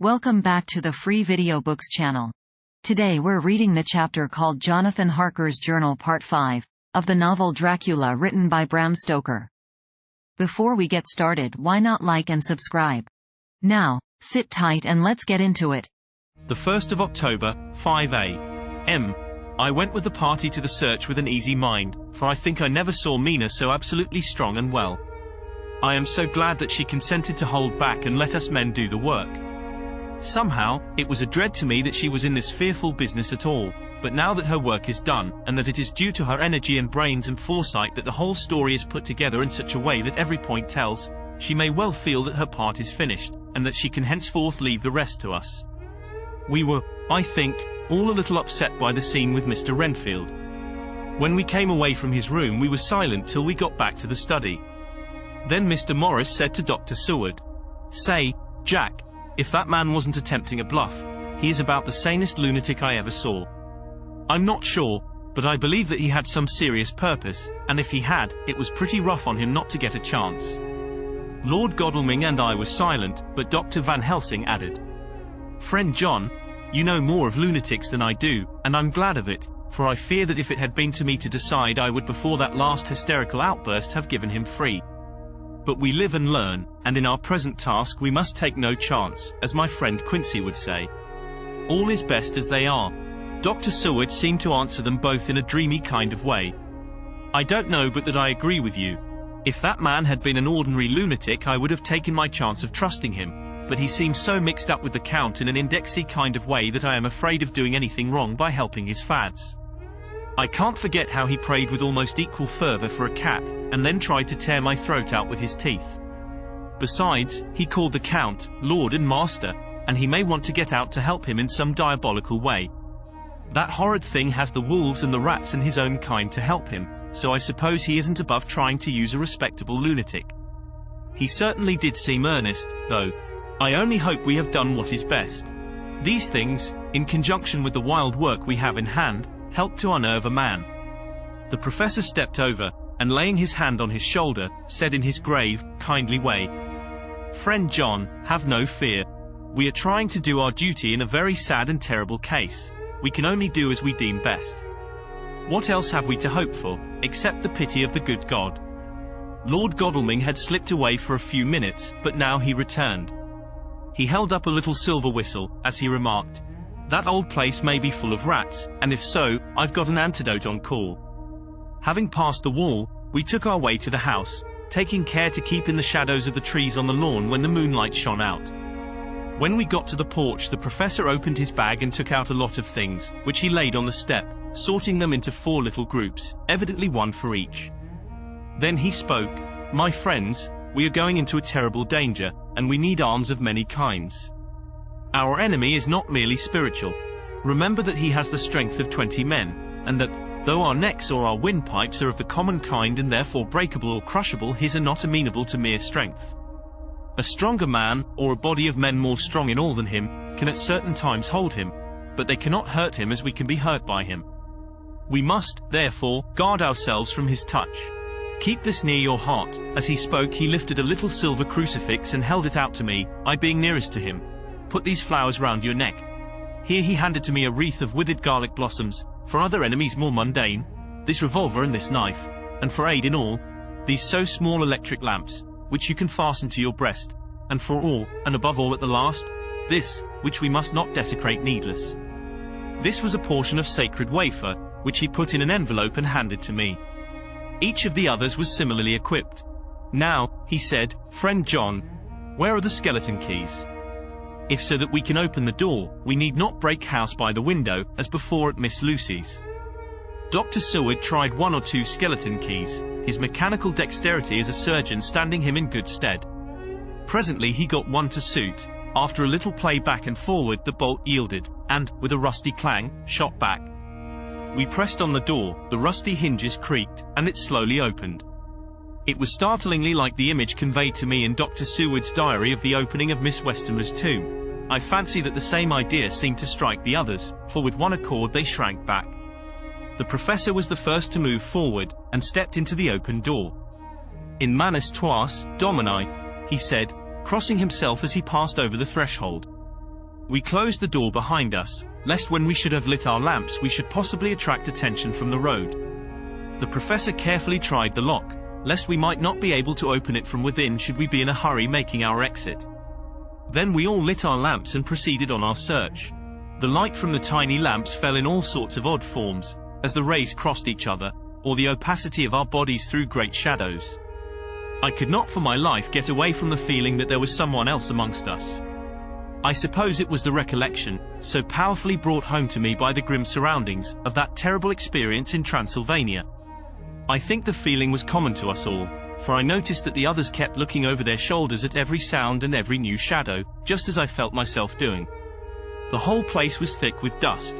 Welcome back to the Free Video Books channel. Today we're reading the chapter called Jonathan Harker's Journal Part 5, of the novel Dracula written by Bram Stoker. Before we get started, why not like and subscribe? Now, sit tight and let's get into it. The 1st of October, 5 a.m. I went with the party to the search with an easy mind, for I think I never saw Mina so absolutely strong and well. I am so glad that she consented to hold back and let us men do the work. Somehow, it was a dread to me that she was in this fearful business at all, but now that her work is done, and that it is due to her energy and brains and foresight that the whole story is put together in such a way that every point tells, she may well feel that her part is finished, and that she can henceforth leave the rest to us. We were, I think, all a little upset by the scene with Mr. Renfield. When we came away from his room we were silent till we got back to the study. Then Mr. Morris said to Dr. Seward, "Say, Jack, if that man wasn't attempting a bluff, he is about the sanest lunatic I ever saw. I'm not sure, but I believe that he had some serious purpose, and if he had, it was pretty rough on him not to get a chance." Lord Godalming and I were silent, but Dr. Van Helsing added, "Friend John, you know more of lunatics than I do, and I'm glad of it, for I fear that if it had been to me to decide I would before that last hysterical outburst have given him free. But we live and learn, and in our present task we must take no chance, as my friend Quincy would say. All is best as they are." Dr. Seward seemed to answer them both in a dreamy kind of way. "I don't know but that I agree with you. If that man had been an ordinary lunatic I would have taken my chance of trusting him, but he seems so mixed up with the Count in an indexy kind of way that I am afraid of doing anything wrong by helping his fads. I can't forget how he prayed with almost equal fervor for a cat, and then tried to tear my throat out with his teeth. Besides, he called the Count Lord and Master, and he may want to get out to help him in some diabolical way. That horrid thing has the wolves and the rats and his own kind to help him, so I suppose he isn't above trying to use a respectable lunatic. He certainly did seem earnest, though. I only hope we have done what is best. These things, in conjunction with the wild work we have in hand, help to unnerve a man." The professor stepped over, and laying his hand on his shoulder, said in his grave, kindly way, "Friend John, have no fear. We are trying to do our duty in a very sad and terrible case. We can only do as we deem best. What else have we to hope for, except the pity of the good God?" Lord Godalming had slipped away for a few minutes, but now he returned. He held up a little silver whistle, as he remarked, "That old place may be full of rats, and if so, I've got an antidote on call." Having passed the wall, we took our way to the house, taking care to keep in the shadows of the trees on the lawn when the moonlight shone out. When we got to the porch the professor opened his bag and took out a lot of things, which he laid on the step, sorting them into 4 little groups, evidently one for each. Then he spoke, "My friends, we are going into a terrible danger, and we need arms of many kinds. Our enemy is not merely spiritual. Remember that he has the strength of 20 men, and that, though our necks or our windpipes are of the common kind and therefore breakable or crushable, his are not amenable to mere strength. A stronger man, or a body of men more strong in all than him, can at certain times hold him, but they cannot hurt him as we can be hurt by him. We must, therefore, guard ourselves from his touch. Keep this near your heart." As he spoke he lifted a little silver crucifix and held it out to me, I being nearest to him. "Put these flowers round your neck." Here he handed to me a wreath of withered garlic blossoms, for other enemies more mundane, this revolver and this knife, and for aid in all, these so small electric lamps, which you can fasten to your breast, and for all, and above all at the last, this, which we must not desecrate needless. This was a portion of sacred wafer, which he put in an envelope and handed to me. Each of the others was similarly equipped. "Now," he said, "Friend John, where are the skeleton keys? If so that we can open the door, we need not break house by the window, as before at Miss Lucy's." Dr. Seward tried 1 or 2 skeleton keys, his mechanical dexterity as a surgeon standing him in good stead. Presently he got one to suit. After a little play back and forward the bolt yielded, and, with a rusty clang, shot back. We pressed on the door, the rusty hinges creaked, and it slowly opened. It was startlingly like the image conveyed to me in Dr. Seward's diary of the opening of Miss Westenra's tomb. I fancy that the same idea seemed to strike the others, for with one accord they shrank back. The professor was the first to move forward, and stepped into the open door. "In manus tuas, Domini," he said, crossing himself as he passed over the threshold. We closed the door behind us, lest when we should have lit our lamps we should possibly attract attention from the road. The professor carefully tried the lock, lest we might not be able to open it from within should we be in a hurry making our exit. Then we all lit our lamps and proceeded on our search. The light from the tiny lamps fell in all sorts of odd forms, as the rays crossed each other, or the opacity of our bodies threw great shadows. I could not for my life get away from the feeling that there was someone else amongst us. I suppose it was the recollection, so powerfully brought home to me by the grim surroundings, of that terrible experience in Transylvania. I think the feeling was common to us all, for I noticed that the others kept looking over their shoulders at every sound and every new shadow, just as I felt myself doing. The whole place was thick with dust.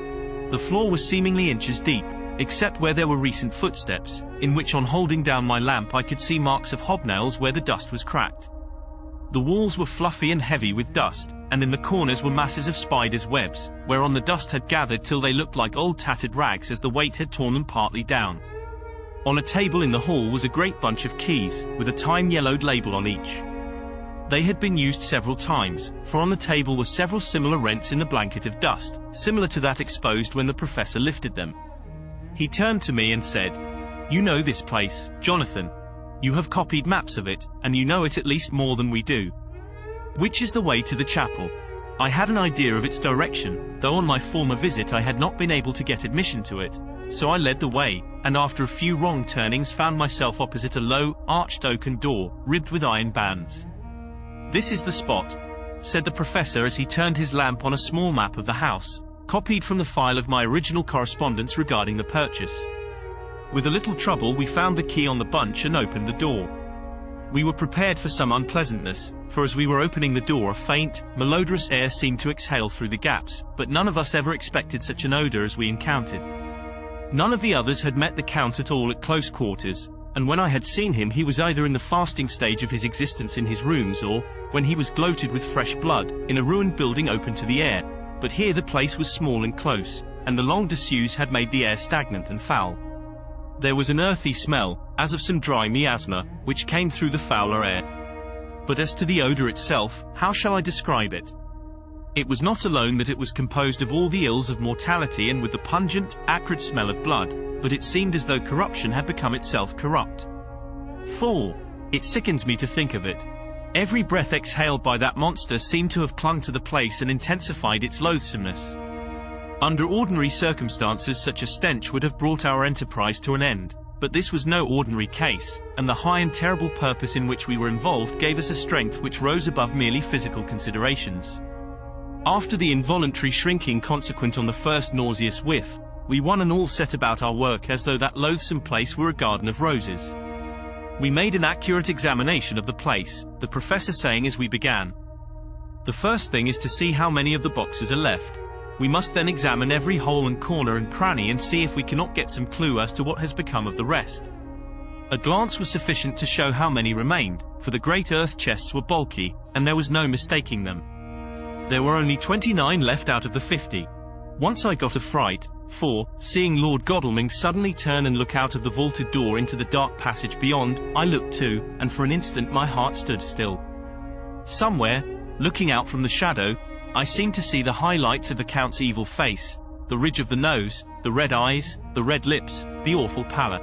The floor was seemingly inches deep, except where there were recent footsteps, in which on holding down my lamp I could see marks of hobnails where the dust was cracked. The walls were fluffy and heavy with dust, and in the corners were masses of spiders' webs, whereon the dust had gathered till they looked like old tattered rags as the weight had torn them partly down. On a table in the hall was a great bunch of keys, with a time-yellowed label on each. They had been used several times, for on the table were several similar rents in the blanket of dust, similar to that exposed when the professor lifted them. He turned to me and said, "You know this place, Jonathan. You have copied maps of it, and you know it at least more than we do. Which is the way to the chapel?" I had an idea of its direction, though on my former visit I had not been able to get admission to it, so I led the way, and after a few wrong turnings found myself opposite a low, arched oaken door, ribbed with iron bands. "This is the spot," said the professor as he turned his lamp on a small map of the house, copied from the file of my original correspondence regarding the purchase. With a little trouble we found the key on the bunch and opened the door. We were prepared for some unpleasantness, for as we were opening the door a faint, malodorous air seemed to exhale through the gaps, but none of us ever expected such an odor as we encountered. None of the others had met the Count at all at close quarters, and when I had seen him he was either in the fasting stage of his existence in his rooms or, when he was gloated with fresh blood, in a ruined building open to the air, but here the place was small and close, and the long disuse had made the air stagnant and foul. There was an earthy smell, as of some dry miasma, which came through the fouler air. But as to the odor itself, how shall I describe it? It was not alone that it was composed of all the ills of mortality and with the pungent, acrid smell of blood, but it seemed as though corruption had become itself corrupt. For it sickens me to think of it. Every breath exhaled by that monster seemed to have clung to the place and intensified its loathsomeness. Under ordinary circumstances such a stench would have brought our enterprise to an end, but this was no ordinary case, and the high and terrible purpose in which we were involved gave us a strength which rose above merely physical considerations. After the involuntary shrinking consequent on the first nauseous whiff, we one and all set about our work as though that loathsome place were a garden of roses. We made an accurate examination of the place, the professor saying as we began, "The first thing is to see how many of the boxes are left. We must then examine every hole and corner and cranny and see if we cannot get some clue as to what has become of the rest." A glance was sufficient to show how many remained, for the great earth chests were bulky, and there was no mistaking them. There were only 29 left out of the 50. Once I got a fright, for, seeing Lord Godalming suddenly turn and look out of the vaulted door into the dark passage beyond, I looked too, and for an instant my heart stood still. Somewhere, looking out from the shadow, I seemed to see the highlights of the Count's evil face, the ridge of the nose, the red eyes, the red lips, the awful pallor.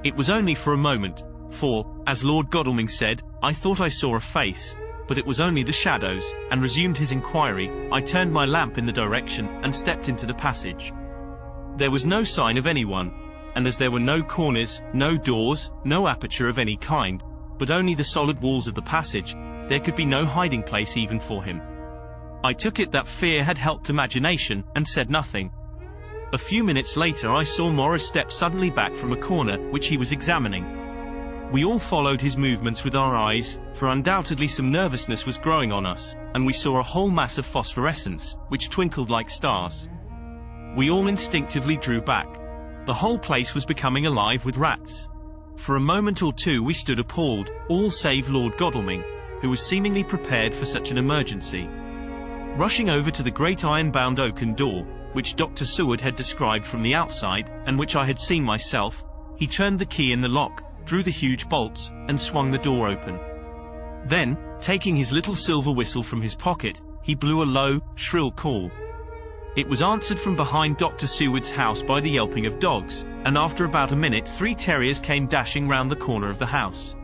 It was only for a moment, for, as Lord Godalming said, I thought I saw a face, but it was only the shadows, and resumed his inquiry. I turned my lamp in the direction, and stepped into the passage. There was no sign of anyone, and as there were no corners, no doors, no aperture of any kind, but only the solid walls of the passage, there could be no hiding place even for him. I took it that fear had helped imagination, and said nothing. A few minutes later I saw Morris step suddenly back from a corner, which he was examining. We all followed his movements with our eyes, for undoubtedly some nervousness was growing on us, and we saw a whole mass of phosphorescence, which twinkled like stars. We all instinctively drew back. The whole place was becoming alive with rats. For a moment or two we stood appalled, all save Lord Godalming, who was seemingly prepared for such an emergency. Rushing over to the great iron-bound oaken door, which Dr. Seward had described from the outside, and which I had seen myself, he turned the key in the lock, drew the huge bolts, and swung the door open. Then, taking his little silver whistle from his pocket, he blew a low, shrill call. It was answered from behind Dr. Seward's house by the yelping of dogs, and after about a minute 3 terriers came dashing round the corner of the house.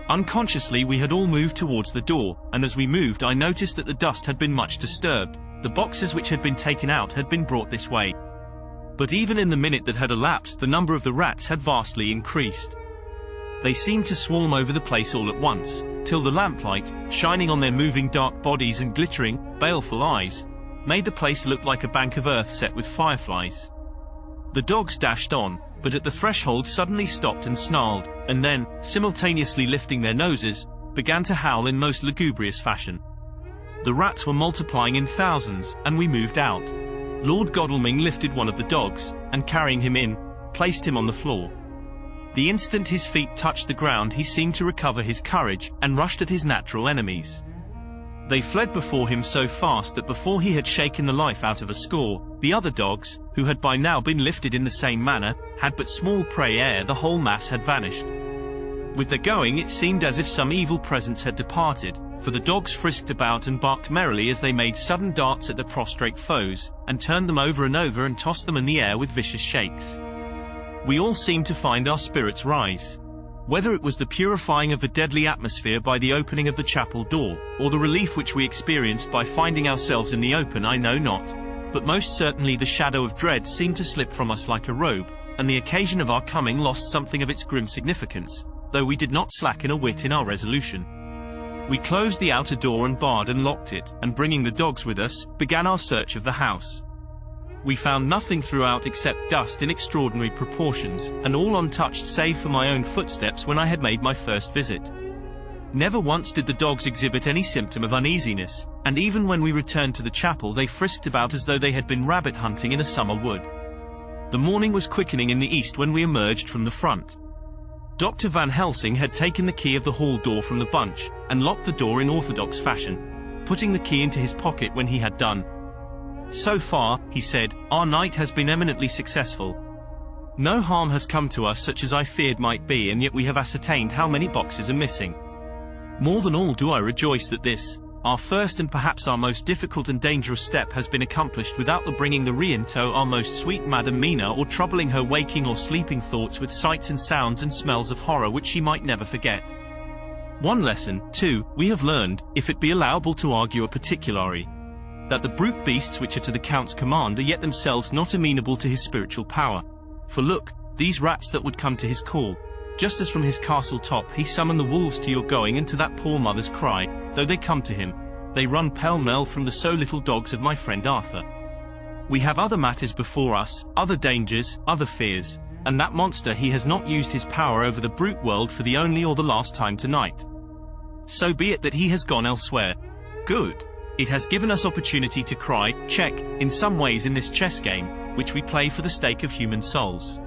Unconsciously we had all moved towards the door, and as we moved I noticed that the dust had been much disturbed. The boxes which had been taken out had been brought this way. But even in the minute that had elapsed, the number of the rats had vastly increased. They seemed to swarm over the place all at once, till the lamplight, shining on their moving dark bodies and glittering, baleful eyes, made the place look like a bank of earth set with fireflies. The dogs dashed on, but at the threshold suddenly stopped and snarled, and then, simultaneously lifting their noses, began to howl in most lugubrious fashion. The rats were multiplying in thousands, and we moved out. Lord Godalming lifted one of the dogs, and carrying him in, placed him on the floor. The instant his feet touched the ground he seemed to recover his courage, and rushed at his natural enemies. They fled before him so fast that before he had shaken the life out of a score, the other dogs, who had by now been lifted in the same manner, had but small prey ere the whole mass had vanished. With their going it seemed as if some evil presence had departed, for the dogs frisked about and barked merrily as they made sudden darts at their prostrate foes, and turned them over and over and tossed them in the air with vicious shakes. We all seemed to find our spirits rise. Whether it was the purifying of the deadly atmosphere by the opening of the chapel door, or the relief which we experienced by finding ourselves in the open, I know not, but most certainly the shadow of dread seemed to slip from us like a robe, and the occasion of our coming lost something of its grim significance, though we did not slacken a whit in our resolution. We closed the outer door and barred and locked it, and bringing the dogs with us, began our search of the house. We found nothing throughout except dust in extraordinary proportions, and all untouched save for my own footsteps when I had made my first visit. Never once did the dogs exhibit any symptom of uneasiness, and even when we returned to the chapel they frisked about as though they had been rabbit hunting in a summer wood. The morning was quickening in the east when we emerged from the front. Dr. Van Helsing had taken the key of the hall door from the bunch, and locked the door in orthodox fashion, putting the key into his pocket when he had done. "So far," he said, "our night has been eminently successful. No harm has come to us such as I feared might be, and yet we have ascertained how many boxes are missing. More than all do I rejoice that this, our first and perhaps our most difficult and dangerous step has been accomplished without the bringing the re-in-tow our most sweet Madam Mina, or troubling her waking or sleeping thoughts with sights and sounds and smells of horror which she might never forget. One lesson, too, we have learned, if it be allowable to argue a particulari, that the brute beasts which are to the Count's command are yet themselves not amenable to his spiritual power. For look, these rats that would come to his call, just as from his castle top he summoned the wolves to your going and to that poor mother's cry, though they come to him, they run pell-mell from the so little dogs of my friend Arthur. We have other matters before us, other dangers, other fears, and that monster he has not used his power over the brute world for the only or the last time tonight. So be it that he has gone elsewhere. Good. It has given us opportunity to cry, check, in some ways in this chess game, which we play for the stake of human souls.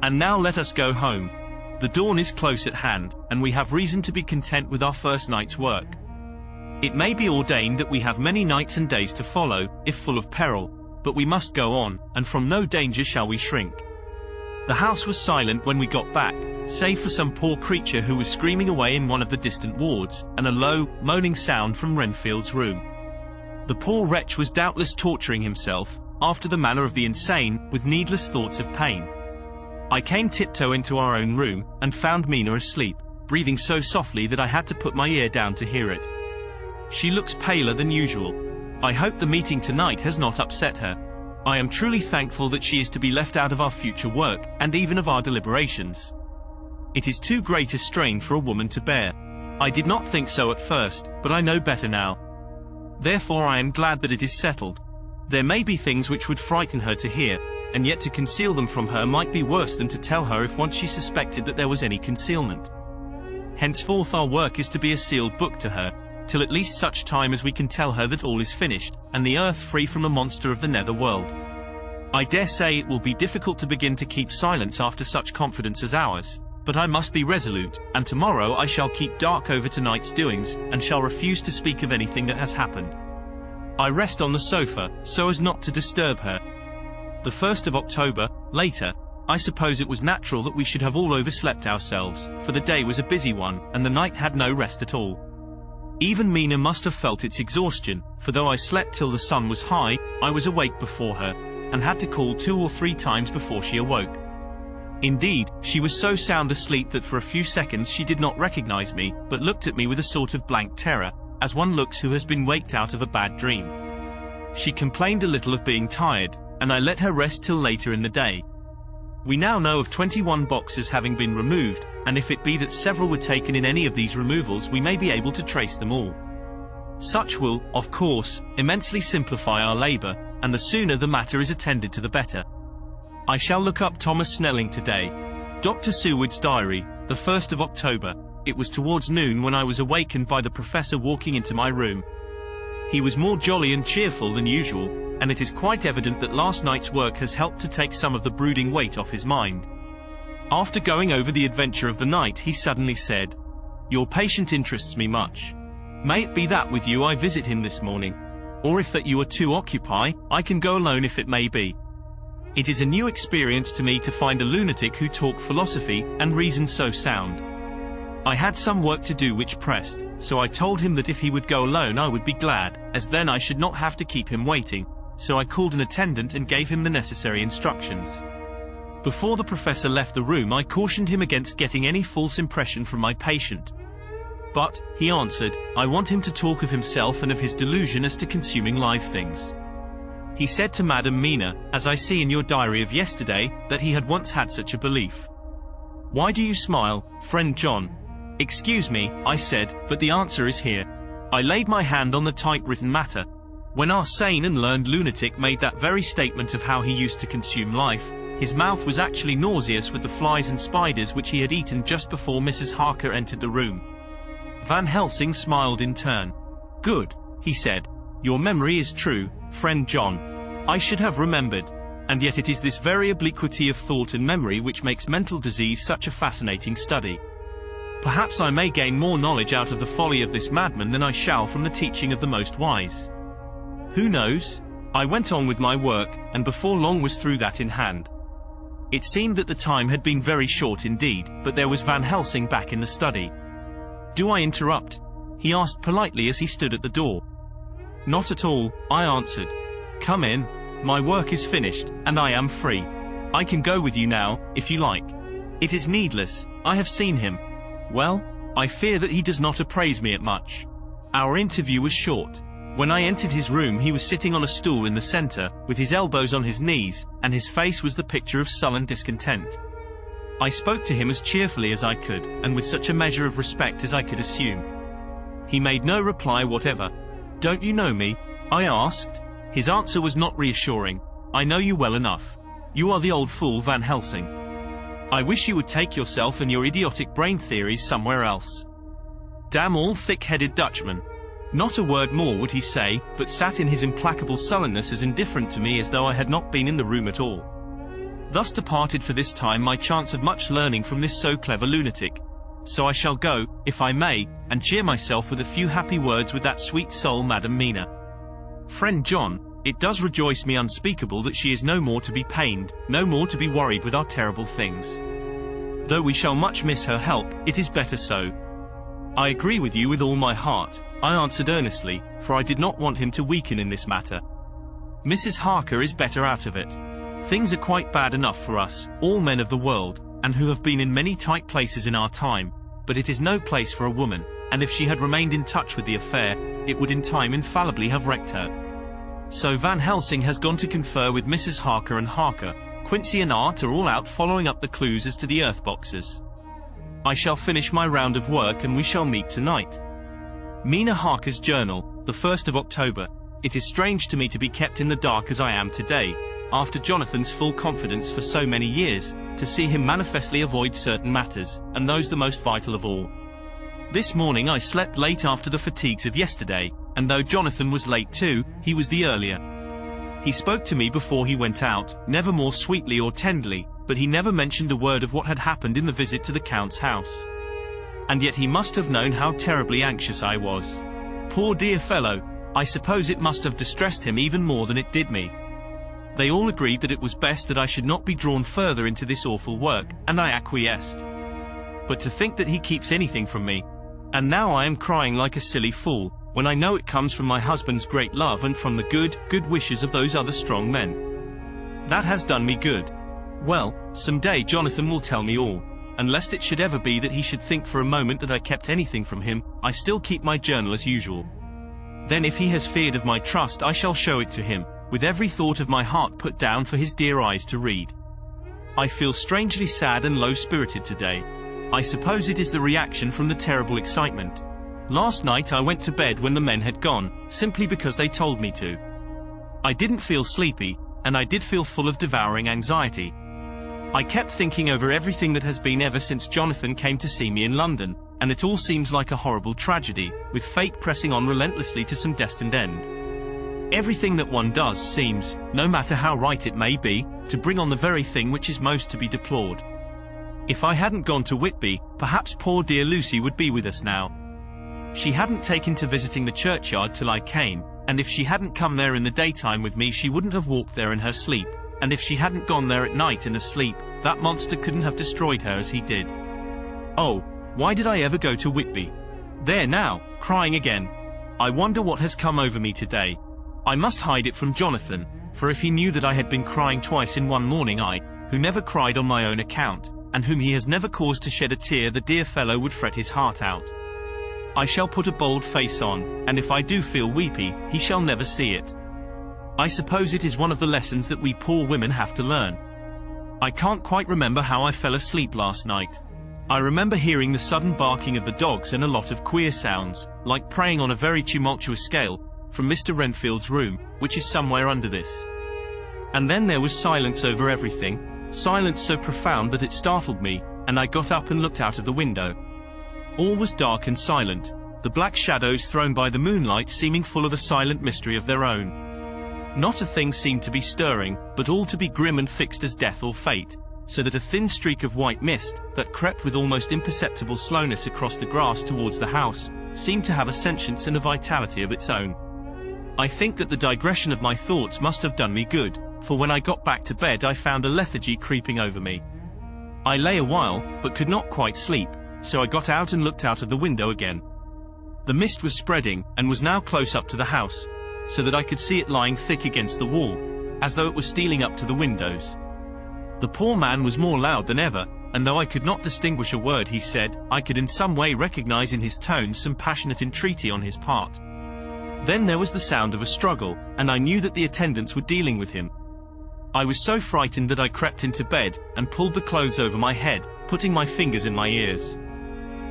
And now let us go home. The dawn is close at hand, and we have reason to be content with our first night's work. It may be ordained that we have many nights and days to follow, if full of peril, but we must go on, and from no danger shall we shrink." The house was silent when we got back, save for some poor creature who was screaming away in one of the distant wards, and a low, moaning sound from Renfield's room. The poor wretch was doubtless torturing himself, after the manner of the insane, with needless thoughts of pain. I came tiptoe into our own room, and found Mina asleep, breathing so softly that I had to put my ear down to hear it. She looks paler than usual. I hope the meeting tonight has not upset her. I am truly thankful that she is to be left out of our future work, and even of our deliberations. It is too great a strain for a woman to bear. I did not think so at first, but I know better now. Therefore I am glad that it is settled. There may be things which would frighten her to hear, and yet to conceal them from her might be worse than to tell her if once she suspected that there was any concealment. Henceforth our work is to be a sealed book to her, till at least such time as we can tell her that all is finished, and the earth free from a monster of the nether world. I dare say it will be difficult to begin to keep silence after such confidence as ours, but I must be resolute, and tomorrow I shall keep dark over tonight's doings, and shall refuse to speak of anything that has happened. I rest on the sofa, so as not to disturb her. The 1st of October, later. I suppose it was natural that we should have all overslept ourselves, for the day was a busy one, and the night had no rest at all. Even Mina must have felt its exhaustion, for though I slept till the sun was high, I was awake before her, and had to call 2 or 3 times before she awoke. Indeed, she was so sound asleep that for a few seconds she did not recognize me, but looked at me with a sort of blank terror, as one looks who has been waked out of a bad dream. She complained a little of being tired, and I let her rest till later in the day. We now know of 21 boxes having been removed, and if it be that several were taken in any of these removals, we may be able to trace them all. Such will, of course, immensely simplify our labor, and the sooner the matter is attended to the better. I shall look up Thomas Snelling today. Dr. Seward's diary, the 1st of October. It was towards noon when I was awakened by the professor walking into my room. He was more jolly and cheerful than usual, and it is quite evident that last night's work has helped to take some of the brooding weight off his mind. After going over the adventure of the night, he suddenly said, "Your patient interests me much. May it be that with you I visit him this morning, or if that you are too occupied, I can go alone if it may be. It is a new experience to me to find a lunatic who talk philosophy and reason so sound. I had some work to do which pressed, so I told him that if he would go alone I would be glad, as then I should not have to keep him waiting, so I called an attendant and gave him the necessary instructions. Before the professor left the room I cautioned him against getting any false impression from my patient. But, he answered, I want him to talk of himself and of his delusion as to consuming live things. He said to Madam Mina, as I see in your diary of yesterday, that he had once had such a belief. Why do you smile, friend John? Excuse me, I said, but the answer is here. I laid my hand on the typewritten matter. When our sane and learned lunatic made that very statement of how he used to consume life, his mouth was actually nauseous with the flies and spiders which he had eaten just before Mrs. Harker entered the room. Van Helsing smiled in turn. Good, he said. Your memory is true, friend John. I should have remembered. And yet it is this very obliquity of thought and memory which makes mental disease such a fascinating study. Perhaps I may gain more knowledge out of the folly of this madman than I shall from the teaching of the most wise. Who knows? I went on with my work, and before long was through that in hand. It seemed that the time had been very short indeed, but there was Van Helsing back in the study. Do I interrupt? He asked politely as he stood at the door. Not at all, I answered. Come in. My work is finished, and I am free. I can go with you now, if you like. It is needless, I have seen him. Well, I fear that he does not appraise me at much. Our interview was short. When I entered his room he was sitting on a stool in the center, with his elbows on his knees, and his face was the picture of sullen discontent. I spoke to him as cheerfully as I could, and with such a measure of respect as I could assume. He made no reply whatever. Don't you know me? I asked. His answer was not reassuring. I know you well enough. You are the old fool Van Helsing. I wish you would take yourself and your idiotic brain theories somewhere else. Damn all thick-headed Dutchman. Not a word more would he say, but sat in his implacable sullenness as indifferent to me as though I had not been in the room at all. Thus departed for this time my chance of much learning from this so clever lunatic. So I shall go, if I may, and cheer myself with a few happy words with that sweet soul Madam Mina. Friend John, it does rejoice me unspeakable that she is no more to be pained, no more to be worried with our terrible things. Though we shall much miss her help, it is better so. I agree with you with all my heart, I answered earnestly, for I did not want him to weaken in this matter. Mrs. Harker is better out of it. Things are quite bad enough for us, all men of the world, and who have been in many tight places in our time, but it is no place for a woman, and if she had remained in touch with the affair, it would in time infallibly have wrecked her. So Van Helsing has gone to confer with Mrs. Harker, and Harker, Quincy and Art are all out following up the clues as to the earth boxes. I shall finish my round of work and we shall meet tonight. Mina Harker's journal, the 1st of October. It is strange to me to be kept in the dark as I am today, after Jonathan's full confidence for so many years, to see him manifestly avoid certain matters, and those the most vital of all. This morning I slept late after the fatigues of yesterday, and though Jonathan was late too, he was the earlier. He spoke to me before he went out, never more sweetly or tenderly, but he never mentioned a word of what had happened in the visit to the Count's house. And yet he must have known how terribly anxious I was. Poor dear fellow, I suppose it must have distressed him even more than it did me. They all agreed that it was best that I should not be drawn further into this awful work, and I acquiesced. But to think that he keeps anything from me. And now I am crying like a silly fool, when I know it comes from my husband's great love and from the good wishes of those other strong men. That has done me good. Well, someday Jonathan will tell me all, and lest it should ever be that he should think for a moment that I kept anything from him, I still keep my journal as usual. Then if he has feared of my trust, I shall show it to him, with every thought of my heart put down for his dear eyes to read. I feel strangely sad and low-spirited today. I suppose it is the reaction from the terrible excitement. Last night I went to bed when the men had gone, simply because they told me to. I didn't feel sleepy, and I did feel full of devouring anxiety. I kept thinking over everything that has been ever since Jonathan came to see me in London, and it all seems like a horrible tragedy, with fate pressing on relentlessly to some destined end. Everything that one does seems, no matter how right it may be, to bring on the very thing which is most to be deplored. If I hadn't gone to Whitby, perhaps poor dear Lucy would be with us now. She hadn't taken to visiting the churchyard till I came, and if she hadn't come there in the daytime with me she wouldn't have walked there in her sleep, and if she hadn't gone there at night in her sleep, that monster couldn't have destroyed her as he did. Oh, why did I ever go to Whitby? There now, crying again. I wonder what has come over me today. I must hide it from Jonathan, for if he knew that I had been crying twice in one morning, I, who never cried on my own account, and whom he has never caused to shed a tear, the dear fellow would fret his heart out. I shall put a bold face on, and if I do feel weepy, he shall never see it. I suppose it is one of the lessons that we poor women have to learn. I can't quite remember how I fell asleep last night. I remember hearing the sudden barking of the dogs and a lot of queer sounds, like praying on a very tumultuous scale, from Mr. Renfield's room, which is somewhere under this. And then there was silence over everything, silence so profound that it startled me, and I got up and looked out of the window. All was dark and silent, the black shadows thrown by the moonlight seeming full of a silent mystery of their own. Not a thing seemed to be stirring, but all to be grim and fixed as death or fate, so that a thin streak of white mist, that crept with almost imperceptible slowness across the grass towards the house, seemed to have a sentience and a vitality of its own. I think that the digression of my thoughts must have done me good, for when I got back to bed I found a lethargy creeping over me. I lay a while, but could not quite sleep, so I got out and looked out of the window again. The mist was spreading, and was now close up to the house, so that I could see it lying thick against the wall, as though it was stealing up to the windows. The poor man was more loud than ever, and though I could not distinguish a word he said, I could in some way recognize in his tones some passionate entreaty on his part. Then there was the sound of a struggle, and I knew that the attendants were dealing with him. I was so frightened that I crept into bed, and pulled the clothes over my head, putting my fingers in my ears.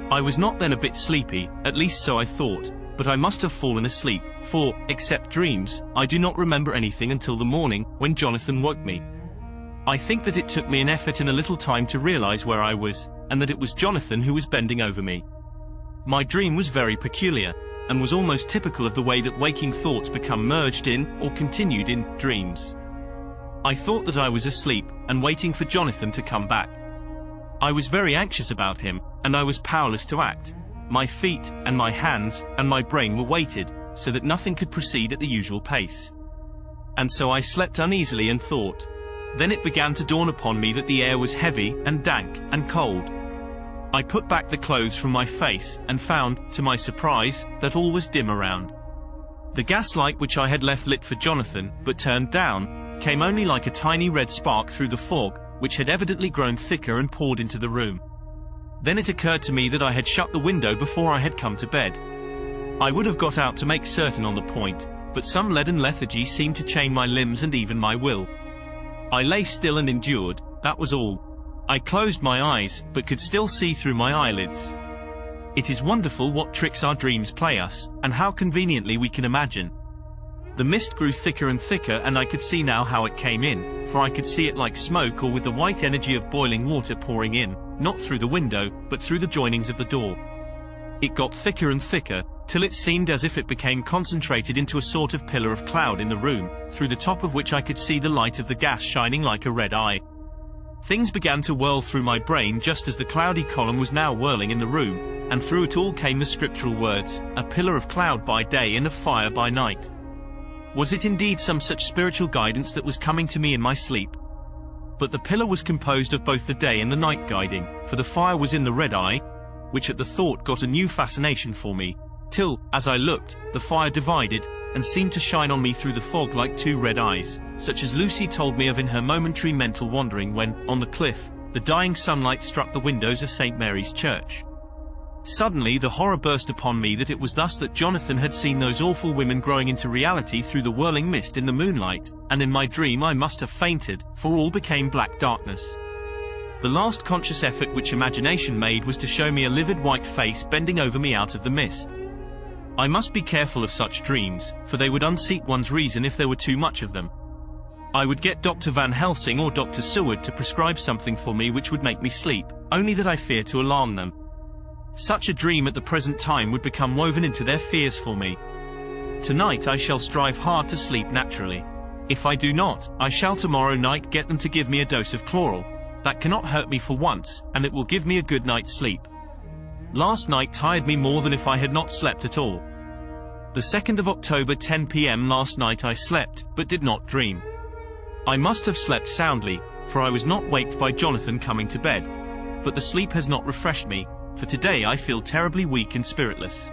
I was not then a bit sleepy, at least so I thought, but I must have fallen asleep, for, except dreams, I do not remember anything until the morning, when Jonathan woke me. I think that it took me an effort and a little time to realize where I was, and that it was Jonathan who was bending over me. My dream was very peculiar, and was almost typical of the way that waking thoughts become merged in, or continued in, dreams. I thought that I was asleep, and waiting for Jonathan to come back. I was very anxious about him, and I was powerless to act. My feet, and my hands, and my brain were weighted, so that nothing could proceed at the usual pace. And so I slept uneasily and thought. Then it began to dawn upon me that the air was heavy, and dank, and cold. I put back the clothes from my face, and found, to my surprise, that all was dim around. The gaslight which I had left lit for Jonathan, but turned down, came only like a tiny red spark through the fog, which had evidently grown thicker and poured into the room. Then it occurred to me that I had shut the window before I had come to bed. I would have got out to make certain on the point, but some leaden lethargy seemed to chain my limbs and even my will. I lay still and endured, that was all. I closed my eyes, but could still see through my eyelids. It is wonderful what tricks our dreams play us, and how conveniently we can imagine. The mist grew thicker and thicker, and I could see now how it came in, for I could see it like smoke or with the white energy of boiling water pouring in, not through the window, but through the joinings of the door. It got thicker and thicker, till it seemed as if it became concentrated into a sort of pillar of cloud in the room, through the top of which I could see the light of the gas shining like a red eye. Things began to whirl through my brain just as the cloudy column was now whirling in the room, and through it all came the scriptural words, a pillar of cloud by day and of fire by night. Was it indeed some such spiritual guidance that was coming to me in my sleep? But the pillar was composed of both the day and the night guiding, for the fire was in the red eye, which at the thought got a new fascination for me, till, as I looked, the fire divided, and seemed to shine on me through the fog like two red eyes, such as Lucy told me of in her momentary mental wandering when, on the cliff, the dying sunlight struck the windows of St. Mary's Church. Suddenly the horror burst upon me that it was thus that Jonathan had seen those awful women growing into reality through the whirling mist in the moonlight, and in my dream I must have fainted, for all became black darkness. The last conscious effort which imagination made was to show me a livid white face bending over me out of the mist. I must be careful of such dreams, for they would unseat one's reason if there were too much of them. I would get Dr. Van Helsing or Dr. Seward to prescribe something for me which would make me sleep, only that I fear to alarm them. Such a dream at the present time would become woven into their fears for me. Tonight I shall strive hard to sleep naturally. If I do not, I shall tomorrow night get them to give me a dose of chloral. That cannot hurt me for once, and it will give me a good night's sleep. Last night tired me more than if I had not slept at all. The 2nd of October 10 p.m. last night I slept, but did not dream. I must have slept soundly, for I was not waked by Jonathan coming to bed. But the sleep has not refreshed me, for today I feel terribly weak and spiritless.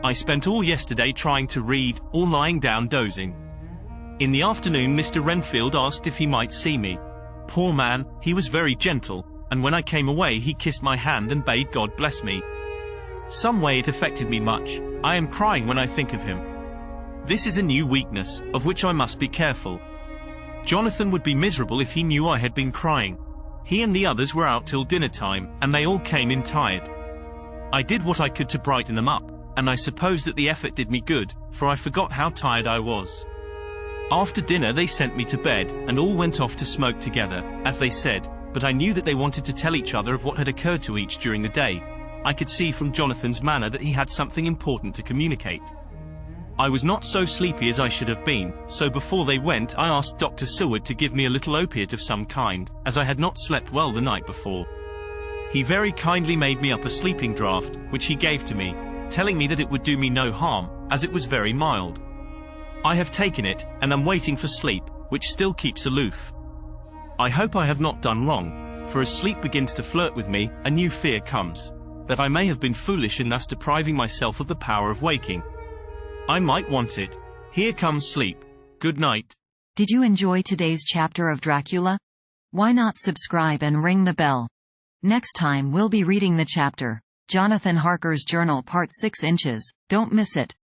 I spent all yesterday trying to read, or lying down dozing. In the afternoon Mr. Renfield asked if he might see me. Poor man, he was very gentle, and when I came away he kissed my hand and bade God bless me. Some way it affected me much. I am crying when I think of him. This is a new weakness, of which I must be careful. Jonathan would be miserable if he knew I had been crying. He and the others were out till dinner time, and they all came in tired. I did what I could to brighten them up, and I suppose that the effort did me good, for I forgot how tired I was. After dinner they sent me to bed, and all went off to smoke together, as they said, but I knew that they wanted to tell each other of what had occurred to each during the day. I could see from Jonathan's manner that he had something important to communicate. I was not so sleepy as I should have been, so before they went I asked Dr. Seward to give me a little opiate of some kind, as I had not slept well the night before. He very kindly made me up a sleeping draught, which he gave to me, telling me that it would do me no harm, as it was very mild. I have taken it, and am waiting for sleep, which still keeps aloof. I hope I have not done wrong, for as sleep begins to flirt with me, a new fear comes, that I may have been foolish in thus depriving myself of the power of waking. I might want it. Here comes sleep. Good night. Did you enjoy today's chapter of Dracula? Why not subscribe and ring the bell? Next time we'll be reading the chapter, Jonathan Harker's Journal Part 6 Inches. Don't miss it.